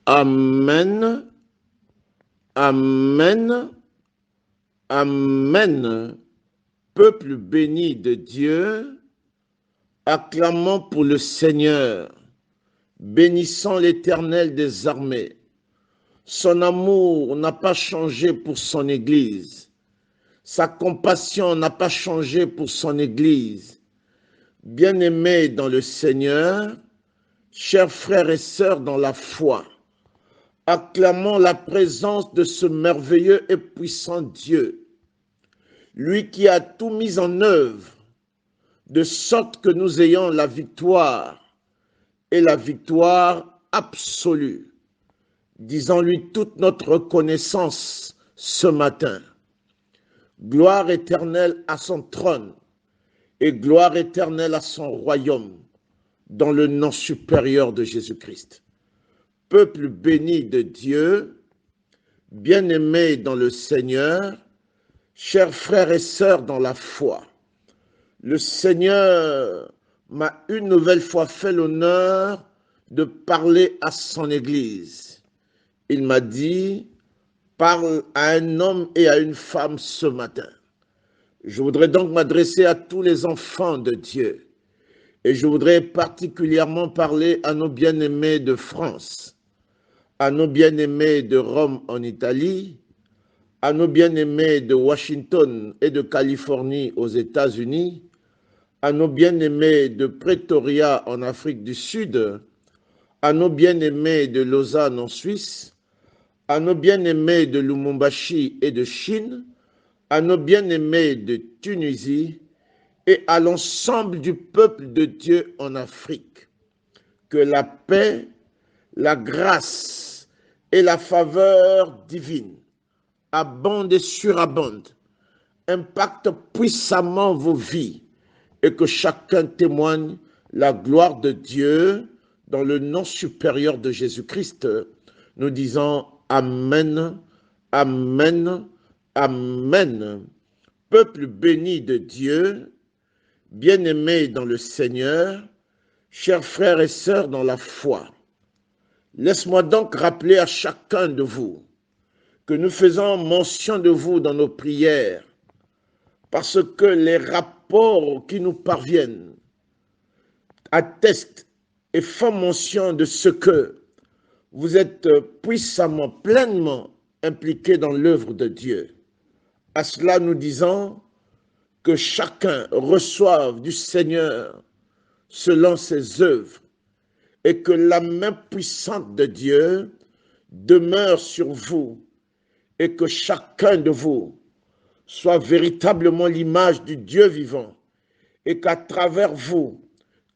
Amen, Amen, Amen. Peuple béni de Dieu, acclamons pour le Seigneur, bénissons l'Éternel des armées. Son amour n'a pas changé pour son Église. Sa compassion n'a pas changé pour son Église. Bien-aimés dans le Seigneur, chers frères et sœurs dans la foi, acclamons la présence de ce merveilleux et puissant Dieu, lui qui a tout mis en œuvre, de sorte que nous ayons la victoire, et la victoire absolue. Disons-lui toute notre reconnaissance ce matin. Gloire éternelle à son trône et gloire éternelle à son royaume, dans le nom supérieur de Jésus-Christ. Peuple béni de Dieu, bien-aimés dans le Seigneur, chers frères et sœurs dans la foi, le Seigneur m'a une nouvelle fois fait l'honneur de parler à son Église. Il m'a dit, parle à un homme et à une femme ce matin. Je voudrais donc m'adresser à tous les enfants de Dieu. Et je voudrais particulièrement parler à nos bien-aimés de France, à nos bien-aimés de Rome en Italie, à nos bien-aimés de Washington et de Californie aux États-Unis, à nos bien-aimés de Pretoria en Afrique du Sud, à nos bien-aimés de Lausanne en Suisse, à nos bien-aimés de Lubumbashi et de Chine, à nos bien-aimés de Tunisie et à l'ensemble du peuple de Dieu en Afrique. Que la paix, la grâce et la faveur divine abondent et surabondent, impactent puissamment vos vies et que chacun témoigne la gloire de Dieu dans le nom supérieur de Jésus-Christ. Nous disons Amen, Amen, Amen. Peuple béni de Dieu, bien-aimés dans le Seigneur, chers frères et sœurs dans la foi, laisse-moi donc rappeler à chacun de vous que nous faisons mention de vous dans nos prières, parce que les rapports qui nous parviennent attestent et font mention de ce que vous êtes puissamment, pleinement impliqués dans l'œuvre de Dieu. À cela, nous disons que chacun reçoive du Seigneur selon ses œuvres et que la main puissante de Dieu demeure sur vous et que chacun de vous soit véritablement l'image du Dieu vivant et qu'à travers vous,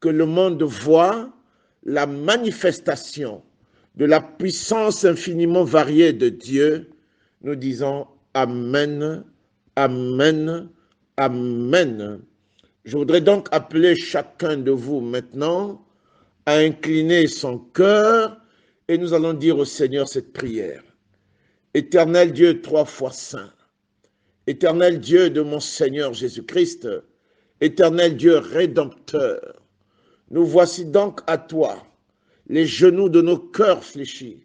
que le monde voit la manifestation de la puissance infiniment variée de Dieu. Nous disons Amen, Amen, Amen. Je voudrais donc appeler chacun de vous maintenant à incliner son cœur et nous allons dire au Seigneur cette prière. Éternel Dieu, 3 fois saint, éternel Dieu de mon Seigneur Jésus-Christ, éternel Dieu rédempteur, nous voici donc à toi, les genoux de nos cœurs fléchis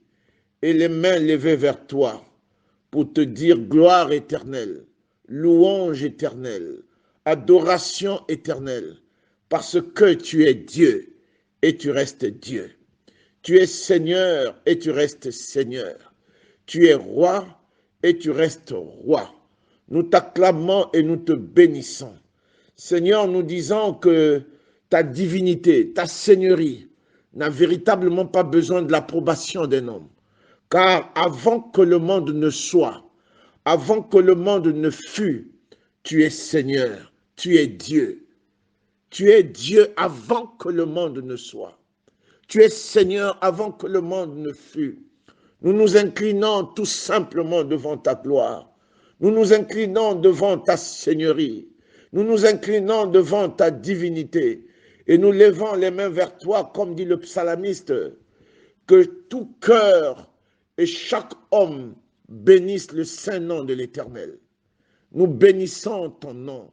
et les mains levées vers toi pour te dire gloire éternelle, louange éternelle, adoration éternelle, parce que tu es Dieu et tu restes Dieu. Tu es Seigneur et tu restes Seigneur. Tu es roi et tu restes roi. Nous t'acclamons et nous te bénissons. Seigneur, nous disons que ta divinité, ta seigneurie n'a véritablement pas besoin de l'approbation d'un homme. Car avant que le monde ne soit, avant que le monde ne fût, tu es Seigneur, tu es Dieu. Tu es Dieu avant que le monde ne soit. Tu es Seigneur avant que le monde ne fût. Nous nous inclinons tout simplement devant ta gloire. Nous nous inclinons devant ta seigneurie. Nous nous inclinons devant ta divinité. Et nous levons les mains vers toi, comme dit le psalamiste, que tout cœur et chaque homme bénisse le saint nom de l'Éternel. Nous bénissons ton nom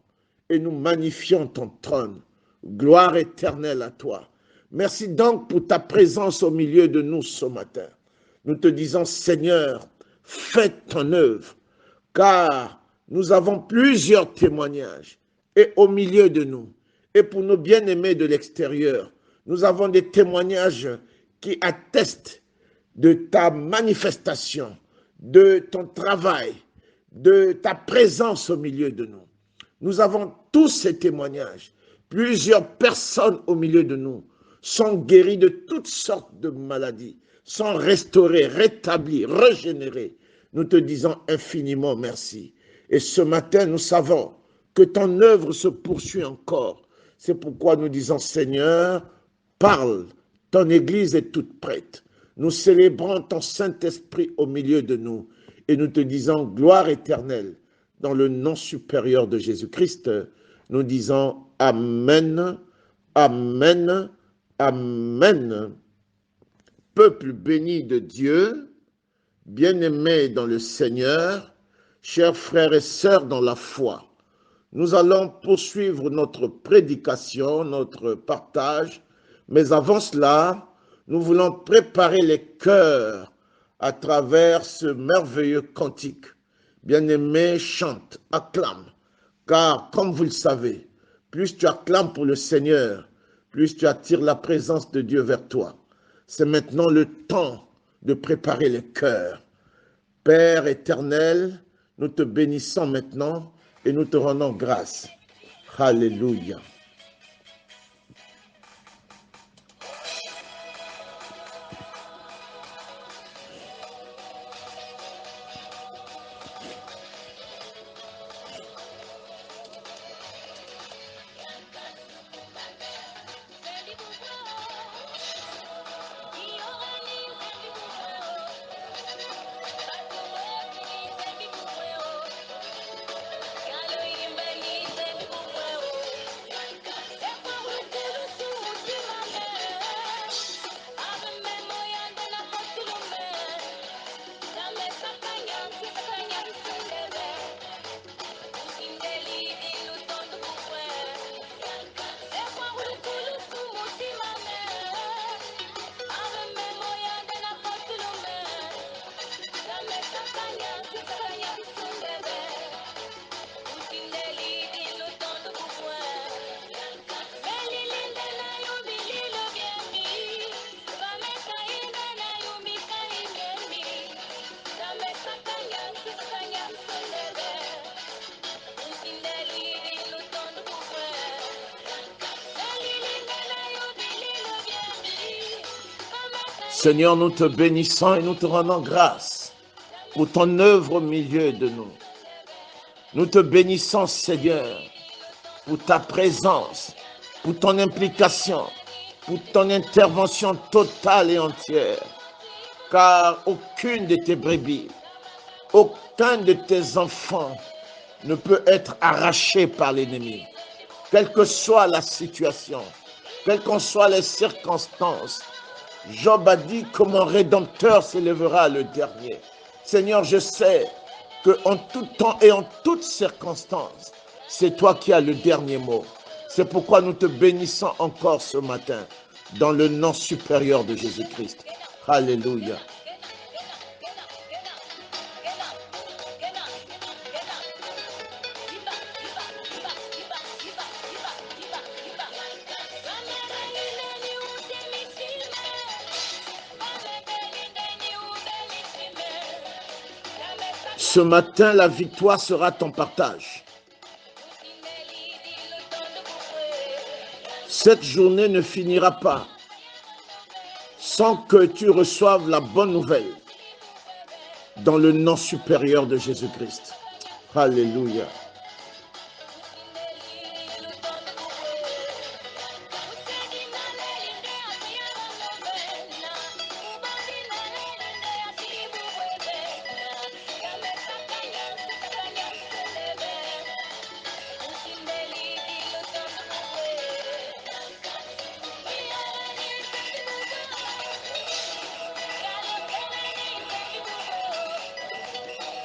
et nous magnifions ton trône. Gloire éternelle à toi. Merci donc pour ta présence au milieu de nous ce matin. Nous te disons, Seigneur, fais ton œuvre, car nous avons plusieurs témoignages, et au milieu de nous, et pour nos bien-aimés de l'extérieur, nous avons des témoignages qui attestent de ta manifestation, de ton travail, de ta présence au milieu de nous. Nous avons tous ces témoignages. Plusieurs personnes au milieu de nous sont guéries de toutes sortes de maladies, sont restaurées, rétablies, régénérées. Nous te disons infiniment merci. Et ce matin, nous savons que ton œuvre se poursuit encore. C'est pourquoi nous disons, Seigneur, parle, ton Église est toute prête. Nous célébrons ton Saint-Esprit au milieu de nous et nous te disons gloire éternelle. Dans le nom supérieur de Jésus-Christ, nous disons Amen, Amen, Amen. Peuple béni de Dieu, bien-aimés dans le Seigneur, chers frères et sœurs dans la foi, nous allons poursuivre notre prédication, notre partage, mais avant cela, nous voulons préparer les cœurs à travers ce merveilleux cantique. Bien-aimé, chante, acclame, car comme vous le savez, plus tu acclames pour le Seigneur, plus tu attires la présence de Dieu vers toi. C'est maintenant le temps de préparer les cœurs. Père éternel, nous te bénissons maintenant et nous te rendons grâce. Alléluia. Seigneur, nous te bénissons et nous te rendons grâce pour ton œuvre au milieu de nous. Nous te bénissons, Seigneur, pour ta présence, pour ton implication, pour ton intervention totale et entière. Car aucune de tes brebis, aucun de tes enfants ne peut être arraché par l'ennemi. Quelle que soit la situation, quelles qu'en soient les circonstances, Job a dit que mon Rédempteur s'élèvera le dernier. Seigneur, je sais qu'en tout temps et en toutes circonstances, c'est toi qui as le dernier mot. C'est pourquoi nous te bénissons encore ce matin, dans le nom supérieur de Jésus-Christ. Alléluia. Ce matin, la victoire sera ton partage. Cette journée ne finira pas sans que tu reçoives la bonne nouvelle dans le nom supérieur de Jésus-Christ. Alléluia.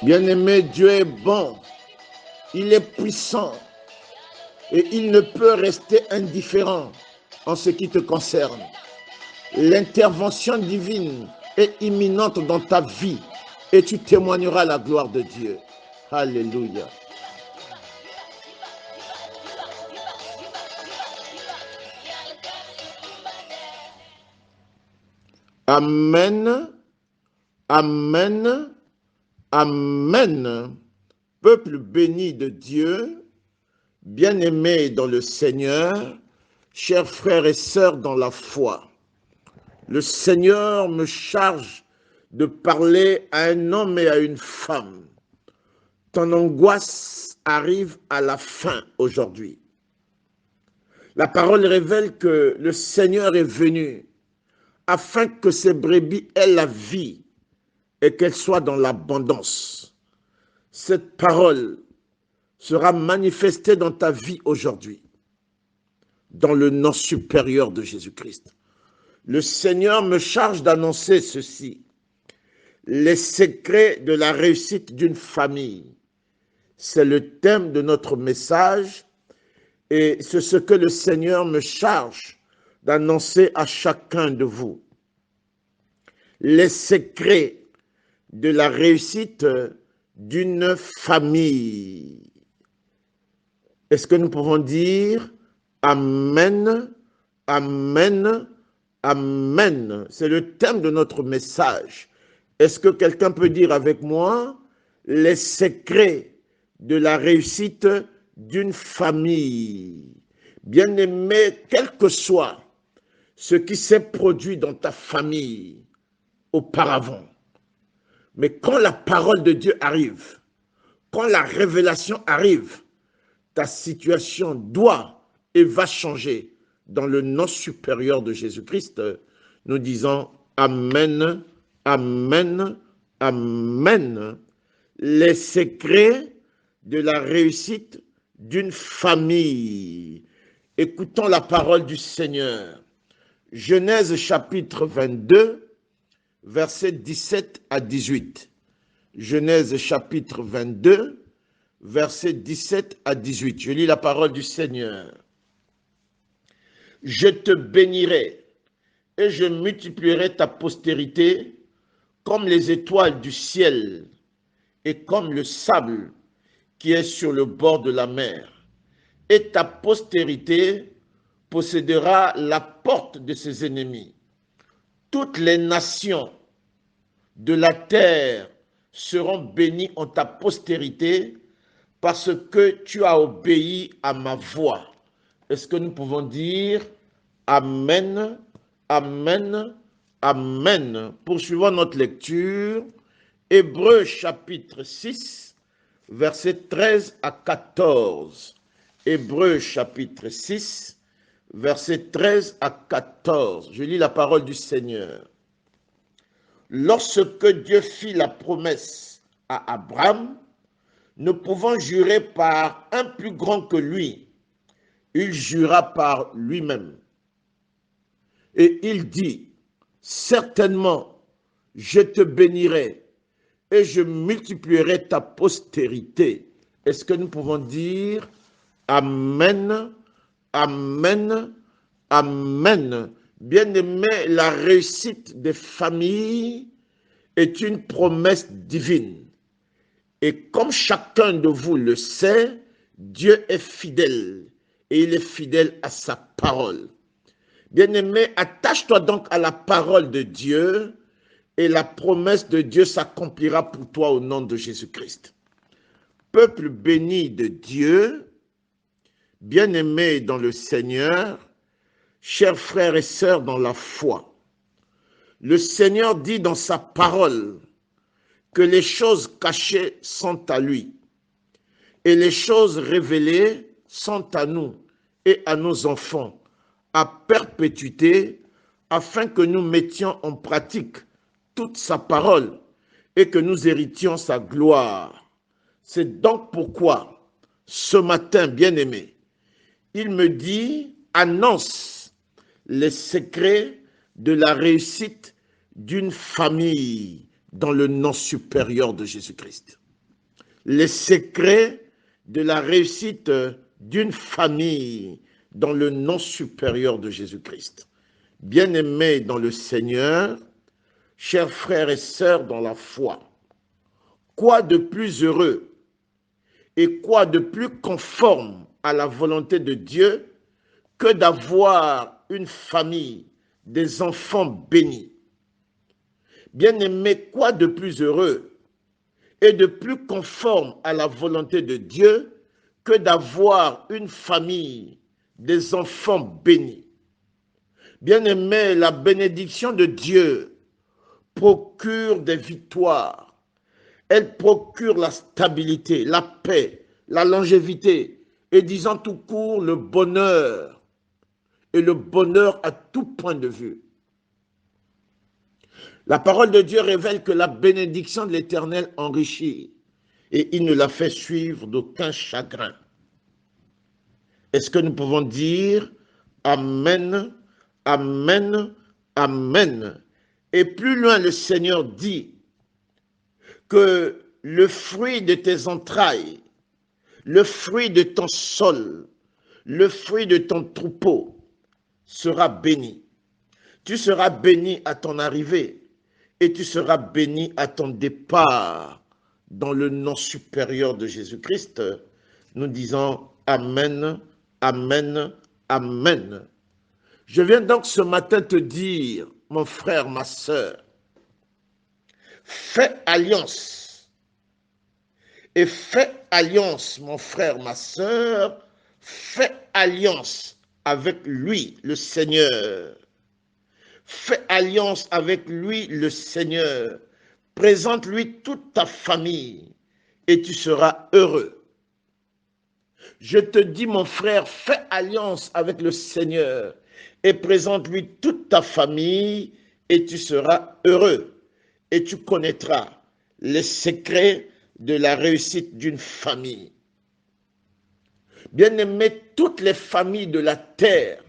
Bien-aimé, Dieu est bon, il est puissant et il ne peut rester indifférent en ce qui te concerne. L'intervention divine est imminente dans ta vie et tu témoigneras la gloire de Dieu. Alléluia. Amen, amen, amen. Peuple béni de Dieu, bien-aimés dans le Seigneur, chers frères et sœurs dans la foi, le Seigneur me charge de parler à un homme et à une femme. Ton angoisse arrive à la fin aujourd'hui. La parole révèle que le Seigneur est venu afin que ces brebis aient la vie et qu'elles soient dans l'abondance. Cette parole sera manifestée dans ta vie aujourd'hui, dans le nom supérieur de Jésus-Christ. Le Seigneur me charge d'annoncer ceci: les secrets de la réussite d'une famille. C'est le thème de notre message et c'est ce que le Seigneur me charge d'annoncer à chacun de vous. Les secrets de la réussite d'une famille. Est-ce que nous pouvons dire Amen, Amen, Amen? C'est le thème de notre message. Est-ce que quelqu'un peut dire avec moi les secrets de la réussite d'une famille? Bien-aimé, quel que soit ce qui s'est produit dans ta famille auparavant, mais quand la parole de Dieu arrive, quand la révélation arrive, ta situation doit et va changer. Dans le nom supérieur de Jésus-Christ, nous disons Amen, Amen, Amen. Les secrets de la réussite d'une famille. Écoutons la parole du Seigneur. Genèse chapitre 22, versets 17 à 18. Genèse chapitre 22, versets 17 à 18. Je lis la parole du Seigneur. Je te bénirai et je multiplierai ta postérité comme les étoiles du ciel et comme le sable qui est sur le bord de la mer. Et ta postérité possédera la porte de ses ennemis. Toutes les nations de la terre seront bénies en ta postérité parce que tu as obéi à ma voix. Est-ce que nous pouvons dire Amen, Amen, Amen? Poursuivons notre lecture. Hébreux chapitre 6, versets 13 à 14. Hébreux chapitre 6, versets 13 à 14. Je lis la parole du Seigneur. Lorsque Dieu fit la promesse à Abraham, ne pouvant jurer par un plus grand que lui, il jura par lui-même. Et il dit, certainement, je te bénirai et je multiplierai ta postérité. Est-ce que nous pouvons dire Amen, Amen, Amen? Bien-aimé, la réussite des familles est une promesse divine. Et comme chacun de vous le sait, Dieu est fidèle et il est fidèle à sa parole. Bien-aimé, attache-toi donc à la parole de Dieu et la promesse de Dieu s'accomplira pour toi au nom de Jésus-Christ. Peuple béni de Dieu, bien-aimé dans le Seigneur, chers frères et sœurs dans la foi, le Seigneur dit dans sa parole que les choses cachées sont à lui et les choses révélées sont à nous et à nos enfants à perpétuité afin que nous mettions en pratique toute sa parole et que nous héritions sa gloire. C'est donc pourquoi, ce matin, bien-aimé, il me dit, annonce les secrets de la réussite d'une famille dans le nom supérieur de Jésus-Christ. Les secrets de la réussite d'une famille dans le nom supérieur de Jésus-Christ. Bien-aimés dans le Seigneur, chers frères et sœurs dans la foi, quoi de plus heureux et quoi de plus conforme à la volonté de Dieu que d'avoir une famille, des enfants bénis. Bien-aimés, quoi de plus heureux et de plus conforme à la volonté de Dieu que d'avoir une famille, des enfants bénis. Bien-aimés, la bénédiction de Dieu procure des victoires. Elle procure la stabilité, la paix, la longévité et disant tout court le bonheur et le bonheur à tout point de vue. La parole de Dieu révèle que la bénédiction de l'Éternel enrichit et il ne la fait suivre d'aucun chagrin. Est-ce que nous pouvons dire Amen, Amen, Amen? Et plus loin, le Seigneur dit que le fruit de tes entrailles, le fruit de ton sol, le fruit de ton troupeau sera béni. Tu seras béni à ton arrivée et tu seras béni à ton départ. Dans le nom supérieur de Jésus-Christ, nous disons Amen, Amen, Amen. Je viens donc ce matin te dire, mon frère, ma sœur, fais alliance. Et fais alliance, mon frère, ma sœur, fais alliance avec lui, le Seigneur. Fais alliance avec lui, le Seigneur. Présente-lui toute ta famille et tu seras heureux. Je te dis, mon frère, fais alliance avec le Seigneur et présente-lui toute ta famille et tu seras heureux. Et tu connaîtras les secrets de la réussite d'une famille. Bien-aimés, toutes les familles de la terre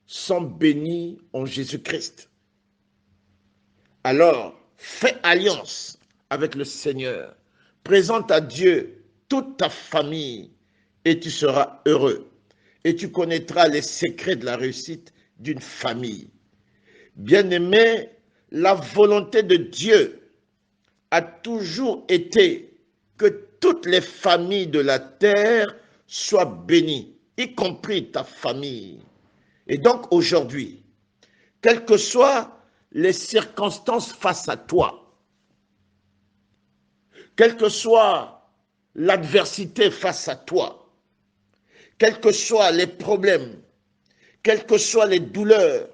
sont bénies en Jésus-Christ. Alors, fais alliance avec le Seigneur. Présente à Dieu toute ta famille et tu seras heureux. Et tu connaîtras les secrets de la réussite d'une famille. Bien-aimé, la volonté de Dieu a toujours été que toutes les familles de la terre soient bénies, y compris ta famille. Et donc aujourd'hui, quelles que soient les circonstances face à toi, quelle que soit l'adversité face à toi, quels que soient les problèmes, quelles que soient les douleurs,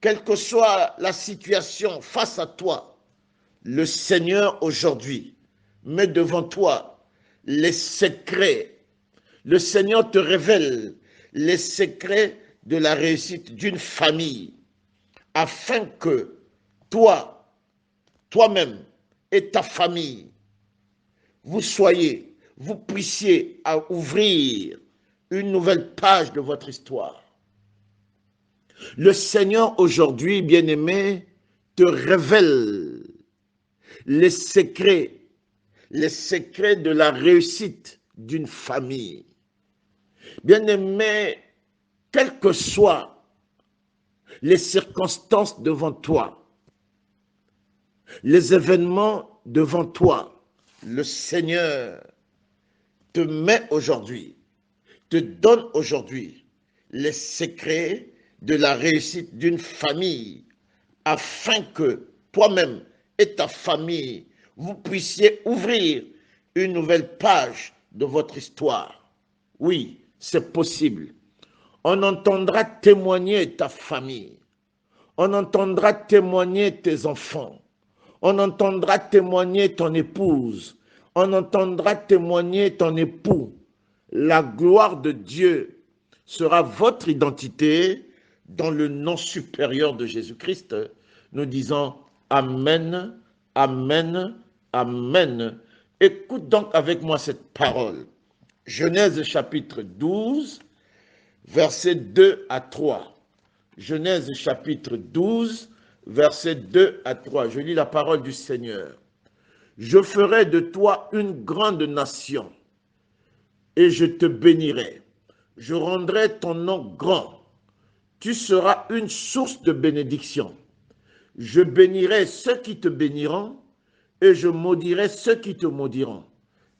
quelle que soit la situation face à toi, le Seigneur aujourd'hui met devant toi les secrets. Le Seigneur te révèle les secrets de la réussite d'une famille afin que toi, toi-même et ta famille, vous puissiez ouvrir une nouvelle page de votre histoire. Le Seigneur aujourd'hui, bien-aimé, te révèle les secrets de la réussite d'une famille. Bien-aimé, quelles que soient les circonstances devant toi, les événements devant toi, le Seigneur te met aujourd'hui, te donne aujourd'hui les secrets de la réussite d'une famille afin que toi-même et ta famille, vous puissiez ouvrir une nouvelle page de votre histoire. Oui, c'est possible. On entendra témoigner ta famille. On entendra témoigner tes enfants. On entendra témoigner ton épouse. On entendra témoigner ton époux. La gloire de Dieu sera votre identité dans le nom supérieur de Jésus-Christ. Nous disons Amen, Amen, Amen. Écoute donc avec moi cette parole. Genèse chapitre 12, versets 2 à 3. Genèse chapitre 12, versets 2 à 3. Je lis la parole du Seigneur. Je ferai de toi une grande nation et je te bénirai. Je rendrai ton nom grand. Tu seras une source de bénédiction. Je bénirai ceux qui te béniront et je maudirai ceux qui te maudiront.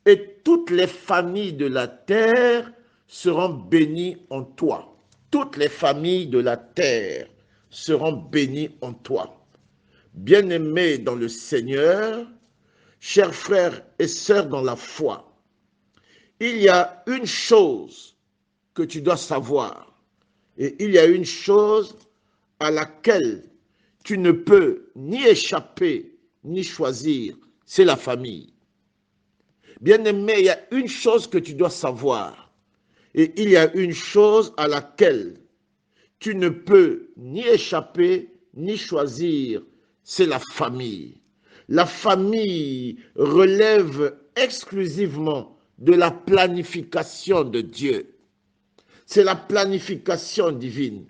Et toutes les familles de la terre seront bénies en toi. Toutes les familles de la terre seront bénies en toi. Bien-aimés dans le Seigneur, chers frères et sœurs dans la foi, il y a une chose que tu dois savoir et il y a une chose à laquelle tu ne peux ni échapper ni choisir, c'est la famille. Bien-aimé, il y a une chose que tu dois savoir et il y a une chose à laquelle tu ne peux ni échapper ni choisir, c'est la famille. La famille relève exclusivement de la planification de Dieu. C'est la planification divine.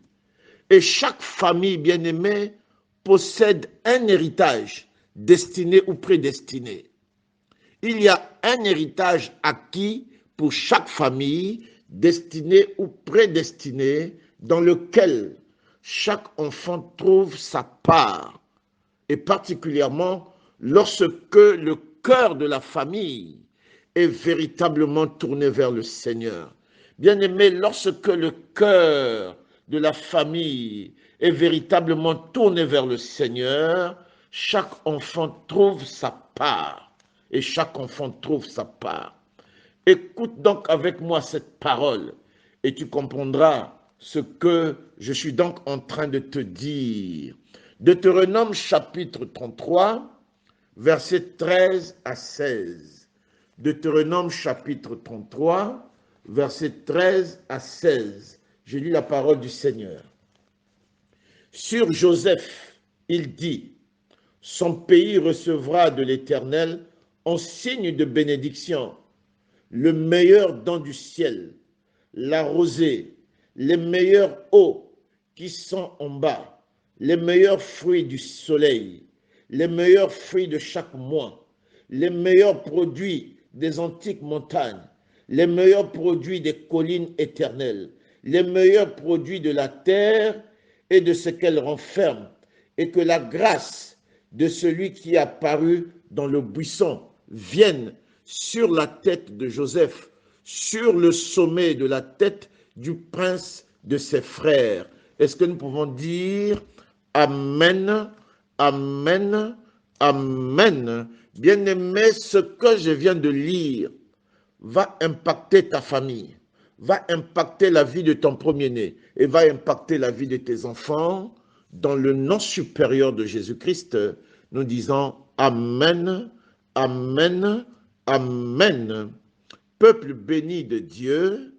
Et chaque famille bien-aimée possède un héritage destiné ou prédestiné. Il y a un héritage acquis pour chaque famille, destiné ou prédestiné, dans lequel chaque enfant trouve sa part, et particulièrement lorsque le cœur de la famille est véritablement tourné vers le Seigneur. Bien-aimé, lorsque le cœur de la famille est véritablement tourné vers le Seigneur, chaque enfant trouve sa part. Et chaque enfant trouve sa part. Écoute donc avec moi cette parole et tu comprendras ce que je suis donc en train de te dire. Deutéronome chapitre 33, versets 13 à 16. Deutéronome chapitre 33, versets 13 à 16. Je lis la parole du Seigneur. Sur Joseph, il dit, son pays recevra de l'Éternel en signe de bénédiction le meilleur don du ciel, la rosée, les meilleures eaux qui sont en bas, les meilleurs fruits du soleil, les meilleurs fruits de chaque mois, les meilleurs produits des antiques montagnes, les meilleurs produits des collines éternelles, les meilleurs produits de la terre et de ce qu'elle renferme, et que la grâce de celui qui est apparu dans le buisson vienne sur la tête de Joseph, sur le sommet de la tête du prince de ses frères. Est-ce que nous pouvons dire Amen, Amen, Amen. Bien-aimé, ce que je viens de lire va impacter ta famille, va impacter la vie de ton premier-né et va impacter la vie de tes enfants. Dans le nom supérieur de Jésus-Christ, nous disons Amen, Amen, Amen. Peuple béni de Dieu,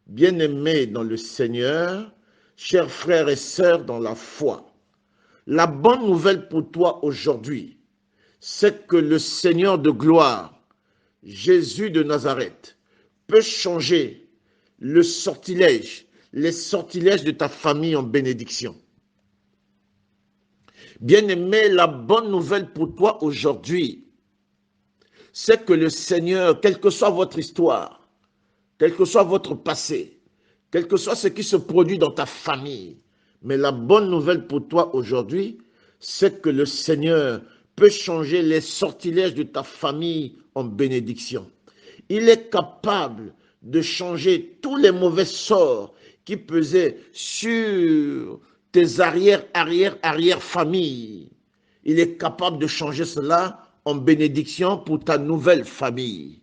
bien-aimés dans le Seigneur, chers frères et sœurs dans la foi, la bonne nouvelle pour toi aujourd'hui, c'est que le Seigneur de gloire, Jésus de Nazareth, peut changer les sortilèges de ta famille en bénédiction. Bien-aimé, la bonne nouvelle pour toi aujourd'hui, c'est que le Seigneur, quelle que soit votre histoire, quel que soit votre passé, quel que soit ce qui se produit dans ta famille, mais la bonne nouvelle pour toi aujourd'hui, c'est que le Seigneur peut changer les sortilèges de ta famille en bénédiction. Il est capable de changer tous les mauvais sorts qui pesaient sur tes arrière-familles. Il est capable de changer cela en bénédiction pour ta nouvelle famille.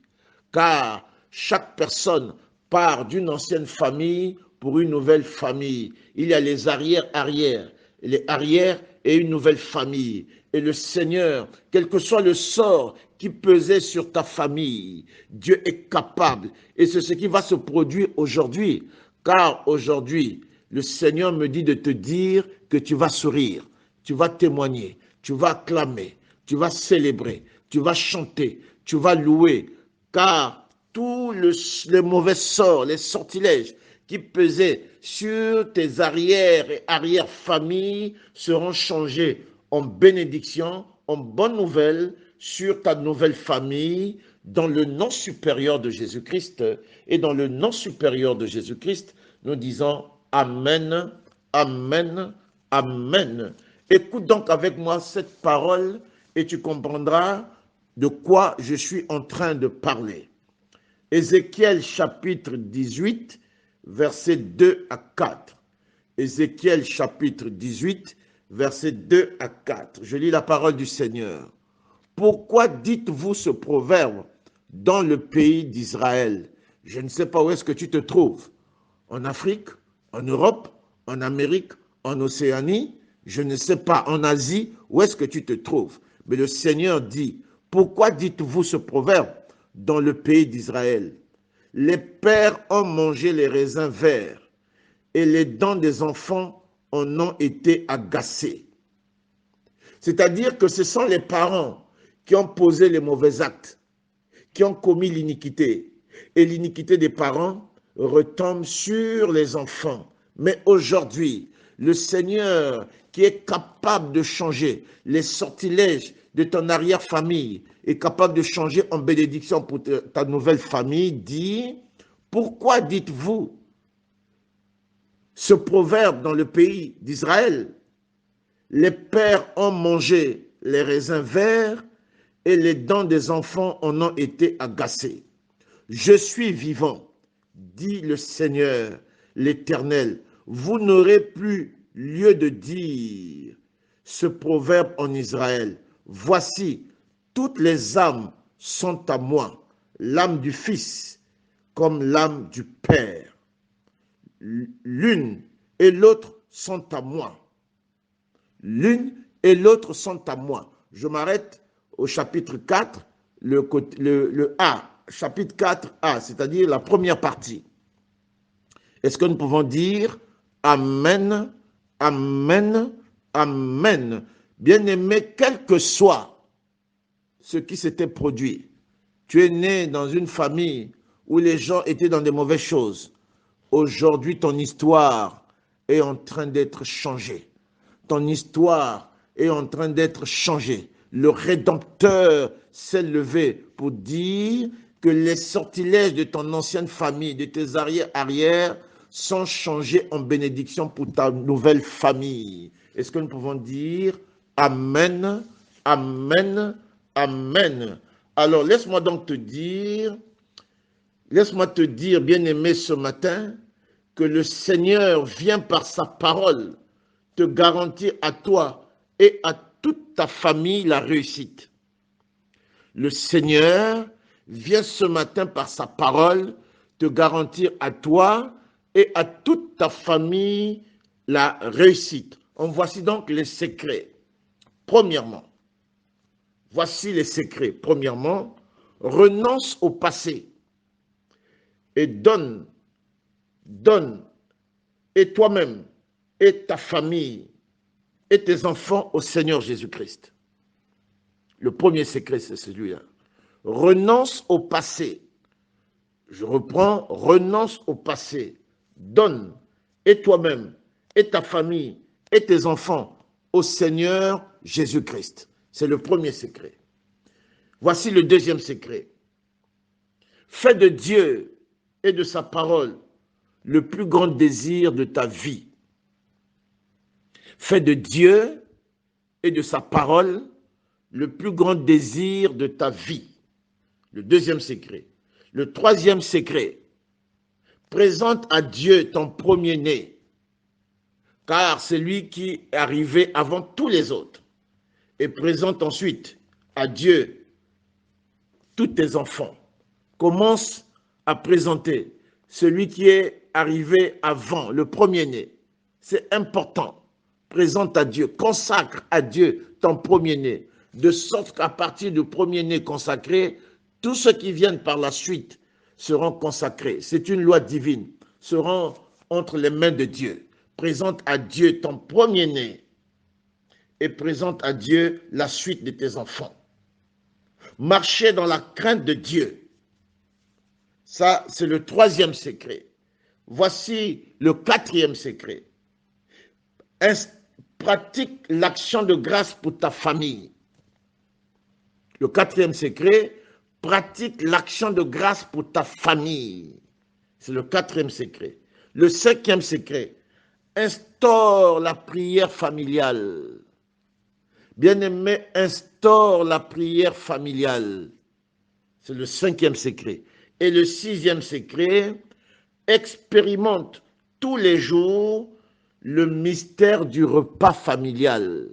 Car chaque personne part d'une ancienne famille pour une nouvelle famille. Il y a les arrière-arrière, les arrières et une nouvelle famille. Et le Seigneur, quel que soit le sort qui pesait sur ta famille, Dieu est capable. Et c'est ce qui va se produire aujourd'hui. Car aujourd'hui, le Seigneur me dit de te dire que tu vas sourire, tu vas témoigner, tu vas acclamer, tu vas célébrer, tu vas chanter, tu vas louer. Car tous les mauvais sorts, les sortilèges qui pesaient sur tes arrières et arrière-familles seront changés en bénédiction, en bonne nouvelle sur ta nouvelle famille, dans le nom supérieur de Jésus-Christ. Et dans le nom supérieur de Jésus-Christ, nous disons Amen, Amen, Amen. Écoute donc avec moi cette parole et tu comprendras de quoi je suis en train de parler. Ézéchiel chapitre 18, versets 2 à 4. Ézéchiel chapitre 18, versets 2 à 4. Je lis la parole du Seigneur. Pourquoi dites-vous ce proverbe dans le pays d'Israël? Je ne sais pas où est-ce que tu te trouves. En Afrique, en Europe, en Amérique, en Océanie, je ne sais pas, en Asie, où est-ce que tu te trouves. Mais le Seigneur dit, pourquoi dites-vous ce proverbe dans le pays d'Israël? Les pères ont mangé les raisins verts et les dents des enfants en ont été agacées. C'est-à-dire que ce sont les parents qui ont posé les mauvais actes, qui ont commis l'iniquité. Et l'iniquité des parents retombe sur les enfants. Mais aujourd'hui, le Seigneur qui est capable de changer les sortilèges de ton arrière-famille, est capable de changer en bénédiction pour ta nouvelle famille, dit, pourquoi dites-vous ce proverbe dans le pays d'Israël? Les pères ont mangé les raisins verts et les dents des enfants en ont été agacées. Je suis vivant, dit le Seigneur, l'Éternel. Vous n'aurez plus lieu de dire ce proverbe en Israël. Voici, toutes les âmes sont à moi, l'âme du Fils comme l'âme du Père. L'une et l'autre sont à moi. L'une et l'autre sont à moi. Je m'arrête au chapitre 4, le A, chapitre 4a, c'est-à-dire la première partie. Est-ce que nous pouvons dire Amen, Amen, Amen? Bien-aimé, quel que soit ce qui s'était produit, tu es né dans une famille où les gens étaient dans des mauvaises choses. Aujourd'hui, ton histoire est en train d'être changée. Ton histoire est en train d'être changée. Le Rédempteur s'est levé pour dire que les sortilèges de ton ancienne famille, de tes arrière-arrière, sont changés en bénédiction pour ta nouvelle famille. Est-ce que nous pouvons dire Amen, Amen, Amen? Alors, laisse-moi te dire, bien-aimé, ce matin, que le Seigneur vient par sa parole te garantir à toi et à toute ta famille la réussite. Le Seigneur vient ce matin par sa parole te garantir à toi et à toute ta famille la réussite. En voici donc les secrets. Premièrement, voici les secrets. Premièrement, renonce au passé et donne, et toi-même, et ta famille, et tes enfants au Seigneur Jésus-Christ. Le premier secret, c'est celui-là. Renonce au passé. Je reprends, renonce au passé. Donne, et toi-même, et ta famille, et tes enfants au Seigneur Jésus-Christ. C'est le premier secret. Voici le deuxième secret. Fais de Dieu et de sa parole le plus grand désir de ta vie. Fais de Dieu et de sa parole le plus grand désir de ta vie. Le deuxième secret. Le troisième secret. Présente à Dieu ton premier-né, car c'est lui qui est arrivé avant tous les autres. Et présente ensuite à Dieu tous tes enfants. Commence à présenter celui qui est arrivé avant, le premier-né. C'est important. Présente à Dieu, consacre à Dieu ton premier-né, de sorte qu'à partir du premier-né consacré, tous ceux qui viennent par la suite seront consacrés. C'est une loi divine, seront entre les mains de Dieu. Présente à Dieu ton premier-né et présente à Dieu la suite de tes enfants. Marcher dans la crainte de Dieu. Ça, c'est le troisième secret. Voici le quatrième secret. Pratique l'action de grâce pour ta famille. Le quatrième secret, pratique l'action de grâce pour ta famille. C'est le quatrième secret. Le cinquième secret, instaure la prière familiale. Bien-aimé, instaure la prière familiale. C'est le 5e secret. Et le 6e secret, expérimente tous les jours le mystère du repas familial.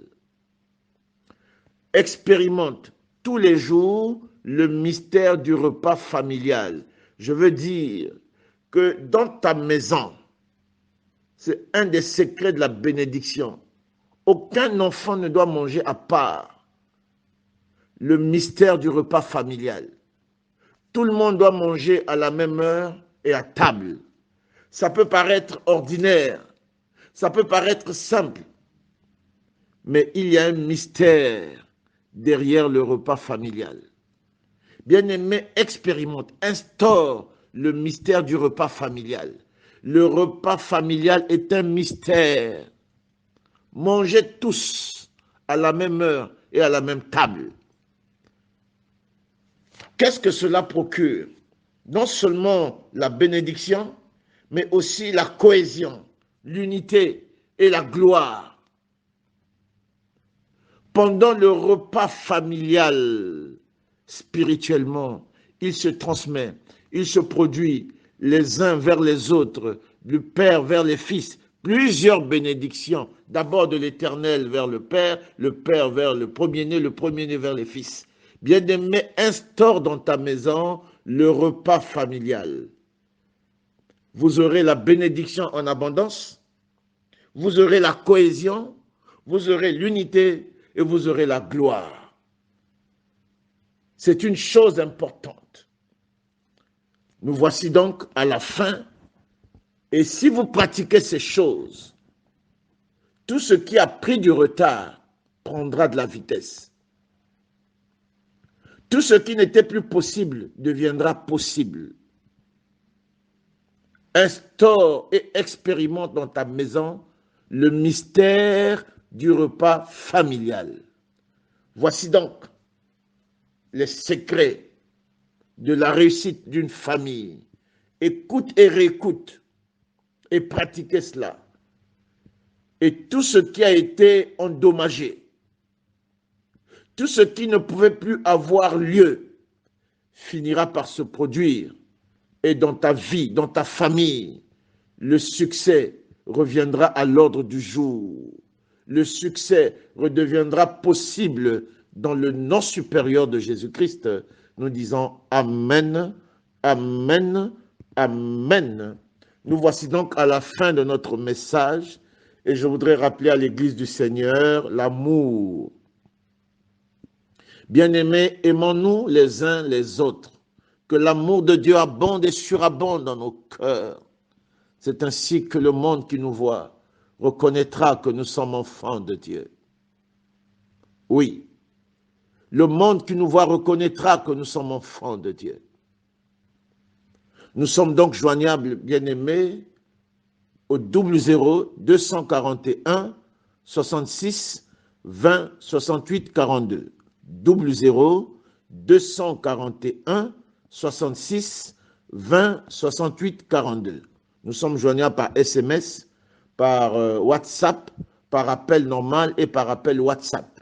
Expérimente tous les jours le mystère du repas familial. Je veux dire que dans ta maison, c'est un des secrets de la bénédiction. Aucun enfant ne doit manger à part le mystère du repas familial. Tout le monde doit manger à la même heure et à table. Ça peut paraître ordinaire, ça peut paraître simple, mais il y a un mystère derrière le repas familial. Bien-aimé, expérimente, instaure le mystère du repas familial. Le repas familial est un mystère. Mangez tous à la même heure et à la même table. Qu'est-ce que cela procure? Non seulement la bénédiction, mais aussi la cohésion, l'unité et la gloire. Pendant le repas familial, spirituellement, il se transmet, il se produit les uns vers les autres, du Père vers les fils, plusieurs bénédictions, d'abord de l'Éternel vers le Père vers le premier-né vers les fils. Bien-aimé, instaure dans ta maison le repas familial. Vous aurez la bénédiction en abondance, vous aurez la cohésion, vous aurez l'unité et vous aurez la gloire. C'est une chose importante. Nous voici donc à la fin. Et si vous pratiquez ces choses, tout ce qui a pris du retard prendra de la vitesse. Tout ce qui n'était plus possible deviendra possible. Instaure et expérimente dans ta maison le mystère du repas familial. Voici donc les secrets de la réussite d'une famille. Écoute et réécoute et pratiquez cela. Et tout ce qui a été endommagé, tout ce qui ne pouvait plus avoir lieu, finira par se produire. Et dans ta vie, dans ta famille, le succès reviendra à l'ordre du jour. Le succès redeviendra possible dans le nom supérieur de Jésus-Christ. Nous disons Amen, Amen, Amen. Nous voici donc à la fin de notre message et je voudrais rappeler à l'Église du Seigneur l'amour. Bien-aimés, aimons-nous les uns les autres, que l'amour de Dieu abonde et surabonde dans nos cœurs. C'est ainsi que le monde qui nous voit reconnaîtra que nous sommes enfants de Dieu. Oui, le monde qui nous voit reconnaîtra que nous sommes enfants de Dieu. Nous sommes donc joignables, bien-aimés, au 00 241 66 20 68 42. 00 241 66 20 68 42. Nous sommes joignables par SMS, par WhatsApp, par appel normal et par appel WhatsApp.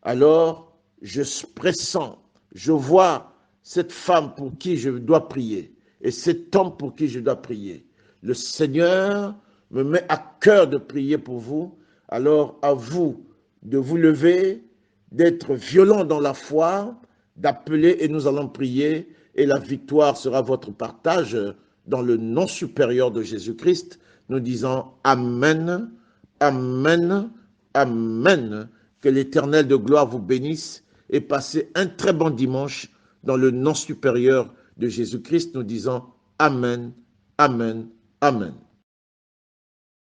Alors, je pressens, je vois cette femme pour qui je dois prier et cet homme pour qui je dois prier. Le Seigneur me met à cœur de prier pour vous. Alors, à vous de vous lever, d'être violent dans la foi, d'appeler et nous allons prier et la victoire sera votre partage dans le nom supérieur de Jésus-Christ. Nous disons Amen, Amen, Amen. Que l'Éternel de gloire vous bénisse et passez un très bon dimanche dans le nom supérieur de Jésus-Christ. Nous disons Amen, Amen, Amen.